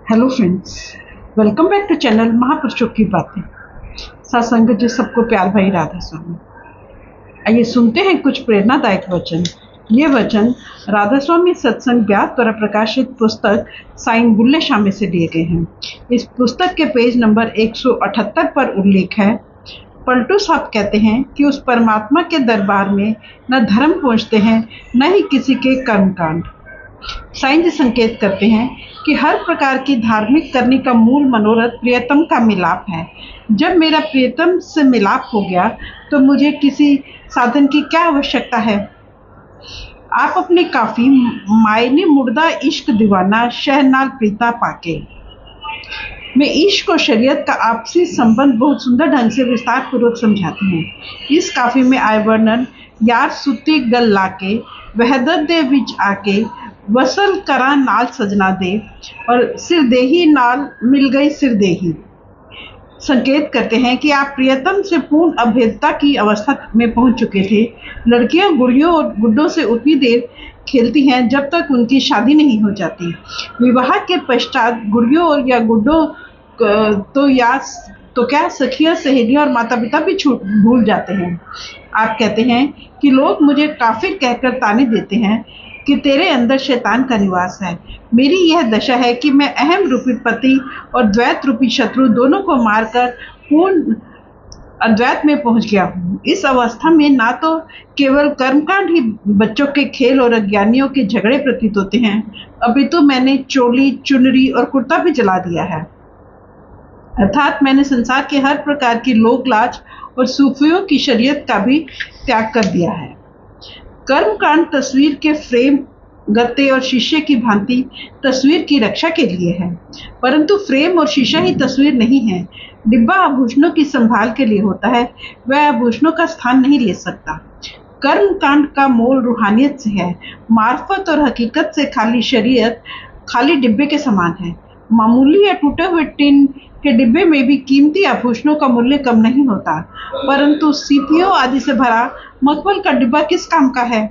Hello friends, welcome back to channel महापुरुषों की बातें। सत्संग जो सबको प्यार भरी राधा स्वामी। आइए सुनते हैं कुछ प्रेरणादायक वचन। ये वचन राधा स्वामी सत्संग व्यास द्वारा प्रकाशित पुस्तक साईं बुल्ले शाह में से लिए गए हैं। इस पुस्तक के पेज नंबर 178 पर उल्लेख है। पलटू साहब कहते हैं कि उस परमात्मा के दरबार में न धर्म पहुँचते हैं, न ही किसी के कर्मकांड। साईं जी संकेत करते हैं कि हर प्रकार की धार्मिक करने का मूल मनोरथ प्रियतम का मिलाप है। जब मेरा प्रियतम से मिलाप हो गया तो मुझे किसी साधन की क्या आवश्यकता है। आप अपने काफी मायने मुर्दा इश्क दीवाना शहनाल प्रीता पाके में इश्क और शरीयत का आपसी संबंध बहुत सुंदर ढंग से विस्तार पूर्वक समझाते हैं। इस काफी में आय वर्णन यार सुती गल लाके वहदत दे विच आके वसल करा नाल सजना दे और सिरदेही नाल मिल गई सिरदेही संकेत करते हैं कि आप प्रियतम से पूर्ण अभेदता की अवस्था में पहुंच चुके थे। लड़कियां गुड़ियों और गुड्डों से उतनी देर खेलती हैं जब तक उनकी शादी नहीं हो जाती। विवाह के पश्चात गुड़ियों और या गुड्डों तो क्या सखियां सहेलियां और माता पिता भी भूल जाते हैं। आप कहते हैं कि लोग मुझे काफिर कहकर ताने देते हैं कि तेरे अंदर शैतान का निवास है। मेरी यह दशा है कि मैं अहम रूपी पति और द्वैत रूपी शत्रु दोनों को मारकर पूर्ण अद्वैत में पहुंच गया हूँ। इस अवस्था में ना तो केवल कर्मकांड ही बच्चों के खेल और अज्ञानियों के झगड़े प्रतीत होते हैं, अभी तो मैंने चोली चुनरी और कुर्ता भी जला दिया है। अर्थात मैंने संसार के हर प्रकार की लोक लाज और सूफियों की शरीयत का भी त्याग कर दिया है। कर्मकांड तस्वीर के फ्रेम गत्ते और शीशे की भांति तस्वीर की रक्षा के लिए है, परंतु फ्रेम और शीशा ही तस्वीर नहीं है। डिब्बा आभूषणों की संभाल के लिए होता है, वह आभूषणों का स्थान नहीं ले सकता। कर्मकांड का मोल रूहानियत से है। मार्फत और हकीकत से खाली शरीयत खाली डिब्बे के समान है। मामूली या टूटे हुए टिन के डिब्बे में भी कीमती आभूषणों का मूल्य कम नहीं होता, परंतु सीपियों आदि से भरा मखमल का डिब्बा किस काम का है।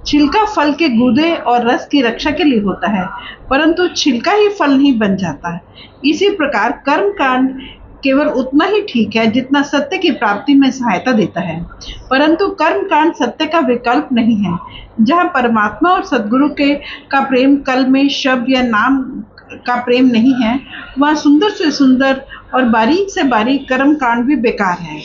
छिलका फल के गूदे और रस की रक्षा के लिए होता है, परंतु छिलका ही फल नहीं बन जाता है। इसी प्रकार कर्मकांड केवल उतना ही ठीक है जितना सत्य की प्राप्ति में सहायता देता है, परंतु कर्मकांड सत्य का विकल्प नहीं है। जहाँ परमात्मा और सद्गुरु का प्रेम कल में शब्द या नाम का प्रेम नहीं है, वह सुंदर से सुंदर और बारीक से बारीक कर्मकांड भी बेकार है।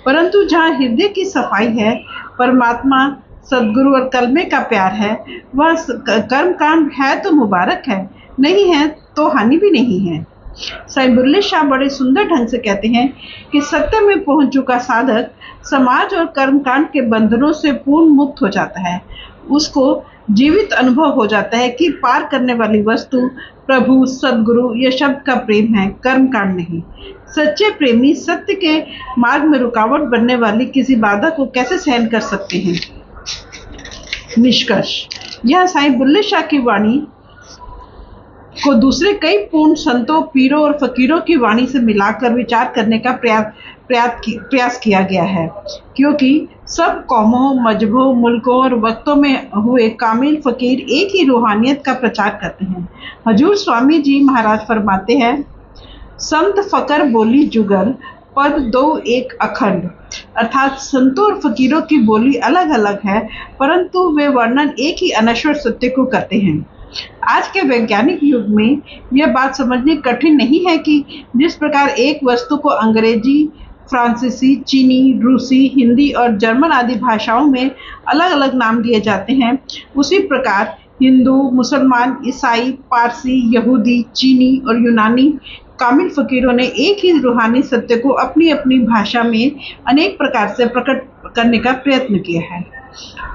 परंतु जहाँ हृदय की सफाई है, परमात्मा सद्गुरु और कलमे का प्यार है, वह कर्मकांड है तो मुबारक है, नहीं है तो हानि भी नहीं है। साईं बुल्ले शाह बड़े सुंदर ढंग से कहते हैं कि सत्य में पहुंच चुका साधक समाज और कर्मकांड के बंधनों से पूर्ण मुक्त हो जाता है। उसको जीवित अनुभव हो जाता है कि पार करने वाली वस्तु प्रभु सद्गुरु या शब्द का प्रेम है, कर्मकांड नहीं। सच्चे प्रेमी सत्य के मार्ग में रुकावट बनने वाली किसी बाधा को कैसे सहन कर सकते हैं। निष्कर्ष, यह साईं बुल्ले शाह की वाणी को दूसरे कई पूर्ण संतों, पीरों और फकीरों की वाणी से मिलाकर विचार करने का प्रयास किया गया है, क्योंकि सब कौमों, मजहबों, मुल्कों और वक्तों में हुए कामिल फकीर एक ही रूहानियत का प्रचार करते हैं। हजूर स्वामी जी महाराज फरमाते हैं, संत फकर बोली जुगल पद दो एक अखंड। अर्थात संतों और फकीरों की बोली अलग अलग है, परंतु वे वर्णन एक ही अनश्वर सत्य को करते हैं। आज के वैज्ञानिक युग में यह बात समझनी कठिन नहीं है कि जिस प्रकार एक वस्तु को अंग्रेजी, फ्रांसीसी, चीनी, रूसी, हिंदी और जर्मन आदि भाषाओं में अलग अलग नाम दिए जाते हैं, उसी प्रकार हिंदू, मुसलमान, ईसाई, पारसी, यहूदी, चीनी और यूनानी कामिल फकीरों ने एक ही रूहानी सत्य को अपनी अपनी भाषा में अनेक प्रकार से प्रकट करने का प्रयत्न किया है।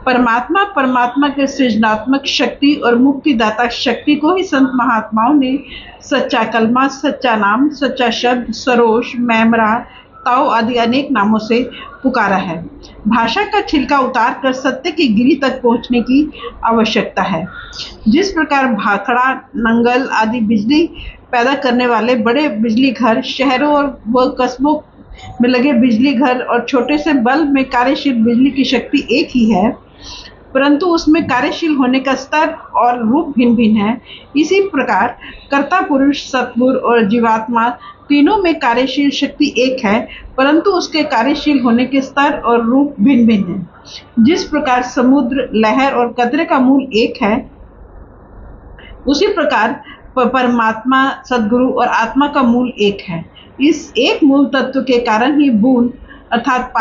परमात्मा के सृजनात्मक शक्ति और मुक्तिदाता शक्ति को ही संत महात्माओं ने सच्चा कलमा, सच्चा नाम, सच्चा शब्द, सरोज, मैमरा, ताओ आदि अनेक नामों से पुकारा है। भाषा का छिलका उतार कर सत्य की गिरी तक पहुंचने की आवश्यकता है। जिस प्रकार भाखड़ा, नंगल आदि बिजली पैदा करने वाले बड़े बिजली घर, शहरों और व कस्बों में लगे बिजली घर और छोटे से बल्ब में कार्यशील बिजली की शक्ति एक ही है, परंतु उसमें कार्यशील होने का स्तर और रूप भिन्न भिन्न है। इसी प्रकार कर्ता पुरुष, सतगुरु और जीवात्मा तीनों में कार्यशील शक्ति एक है, परंतु उसके कार्यशील होने के स्तर और रूप भिन्न भिन्न है। जिस प्रकार समुद्र, लहर और कतरे का मूल एक है, उसी प्रकार परमात्मा, सद्गुरु और आत्मा का मूल एक है। इस एक मूल तत्व के कारण ही बूंद अर्थात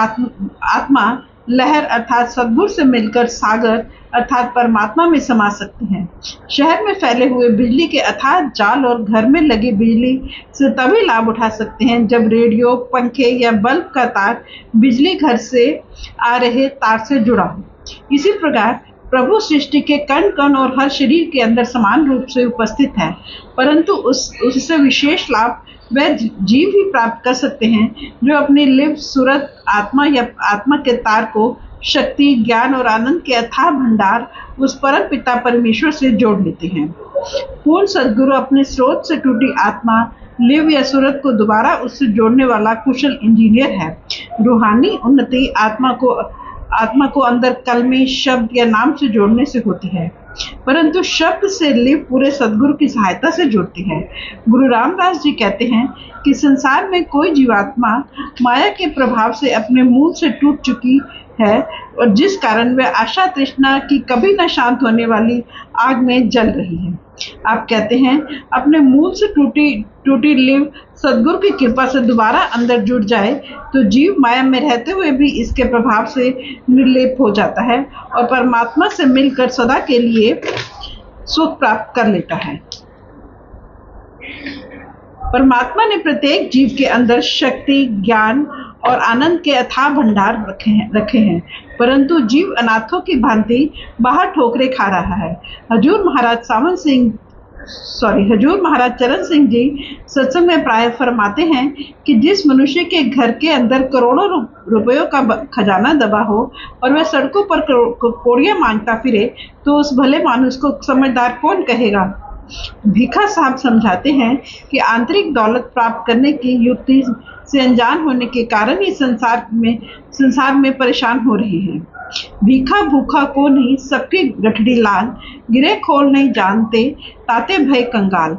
आत्मा, लहर अर्थात सद्गुरु से मिलकर सागर अर्थात परमात्मा में समा सकते हैं। शहर में फैले हुए बिजली के अथाह जाल और घर में लगी बिजली से तभी लाभ उठा सकते हैं जब रेडियो, पंखे या बल्ब का तार बिजली घर से आ रहे तार से जुड़ा हो। इसी प्रकार प्रभु सृष्टि के कण कण और हर शरीर के अंदर समान रूप से उपस्थित है, परंतु उससे विशेष लाभ वह जीव ही प्राप्त कर सकते हैं जो अपनी लिव, सूरत, आत्मा या आत्मा के तार को शक्ति, ज्ञान और आनंद के अथाह भंडार उस परम पिता परमेश्वर से जोड़ लेते हैं। पूर्ण सद्गुरु अपने स्रोत से टूटी आत्मा, लिव या सूरत को दोबारा उससे जोड़ने वाला कुशल इंजीनियर है। रूहानी उन्नति आत्मा को अंदर कलमे, शब्द या नाम से जोड़ने से होती है, परंतु शब्द से लिव पूरे सद्गुरु की सहायता से जुड़ती है। गुरु रामदास जी कहते हैं कि संसार में कोई जीवात्मा माया के प्रभाव से अपने मूल से टूट चुकी है और जिस कारण वह आशा तृष्णा की कभी न शांत होने वाली आग में जल रही है। आप कहते हैं अपने मूल से टूटी लिव सद्गुरु की कृपा से दोबारा अंदर जुड़ जाए तो जीव माया में रहते हुए भी इसके प्रभाव से निर्लेप हो जाता है और परमात्मा से मिलकर सदा के लिए सुख प्राप्त कर लेता है। परमात्मा ने प्रत्येक जीव के अंदर शक्ति, ज्ञान और आनंद के अथाह भंडार रखे हैं, परंतु जीव अनाथों की भांति बाहर ठोकरे खा रहा है। हजूर महाराज चरण सिंह जी सत्संग में प्राय फरमाते हैं कि जिस मनुष्य के घर के अंदर करोड़ों रुपयों का खजाना दबा हो और वह सड़कों पर कौड़ियां मांगता फिरे तो उस भले मानुष को समझदार कौन कहेगा। भीखा साहब समझाते हैं कि आंतरिक दौलत प्राप्त करने की युक्ति से अनजान होने के कारण ही संसार में परेशान हो रहे हैं। भीखा भूखा को नहीं, सबकी गठड़ी लाल, गिरे खोल नहीं जानते, ताते भय कंगाल।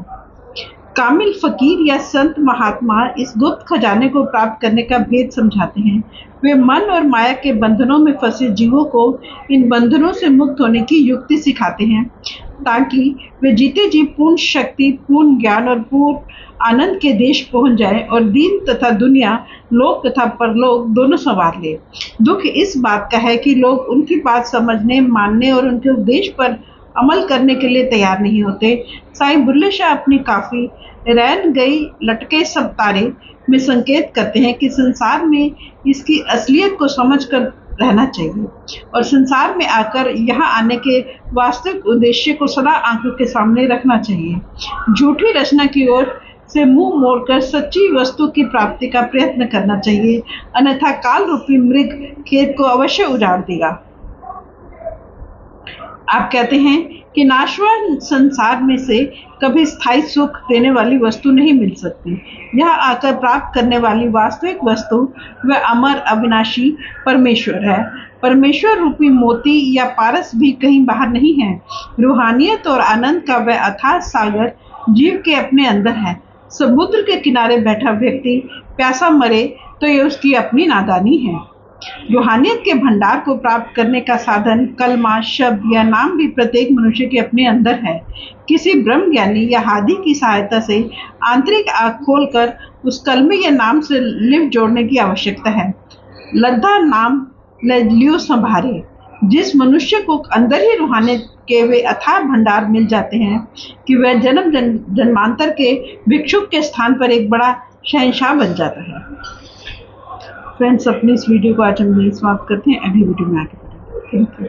कामिल फकीर या संत महात्मा इस गुप्त खजाने को प्राप्त करने का भेद समझाते हैं। वे मन और माया के बंधनों में फंसे जीवों को इन बंधनों से मुक्त होने की युक्ति सिखाते हैं ताकि वे जीते जी पूर्ण शक्ति, पूर्ण ज्ञान और पूर्ण आनंद के देश पहुंच जाए और दीन तथा दुनिया, लोक तथा परलोक दोनों संवार ले। दुख इस बात का है कि लोग उनकी बात समझने, मानने और उनके उपदेश पर अमल करने के लिए तैयार नहीं होते। साईं बुल्ले शाह अपनी काफी रैन गई लटके सब तारे में संकेत करते हैं कि संसार में इसकी असलियत को समझकर रहना चाहिए और संसार में आकर यहाँ आने के वास्तविक उद्देश्य को सदा आंखों के सामने रखना चाहिए। झूठी रचना की ओर से मुंह मोड़कर सच्ची वस्तु की प्राप्ति का प्रयत्न करना चाहिए, अन्यथा काल रूपी मृग खेत को अवश्य उजाड़ देगा। आप कहते हैं कि नाशवान संसार में से कभी स्थायी सुख देने वाली वस्तु नहीं मिल सकती। यहाँ आकर प्राप्त करने वाली वास्तविक वस्तु वह अमर अविनाशी परमेश्वर है। परमेश्वर रूपी मोती या पारस भी कहीं बाहर नहीं है। रूहानियत और आनंद का वह अथाह सागर जीव के अपने अंदर है। समुद्र के किनारे बैठा व्यक्ति प्यासा मरे तो ये उसकी अपनी नादानी है। रूहानियत के भंडार को प्राप्त करने का साधन कलमा, शब्द या नाम भी प्रत्येक मनुष्य के अपने अंदर है। किसी ब्रह्म ज्ञानी या हादी की सहायता से आंतरिक आँख खोलकर उस कलमे या नाम से लिव जोड़ने की आवश्यकता है। लद्दा नाम लियो संभारे। जिस मनुष्य को अंदर ही रूहानियत के वे अथाह भंडार मिल जाते हैं कि वह जन्मांतर के भिक्षुक के स्थान पर एक बड़ा शहंशाह बन जाता है। फ्रेंड्स, अपनी इस वीडियो को आज हम यही समाप्त करते हैं। अगली वीडियो में आगे बढ़ेंगे। Thank you.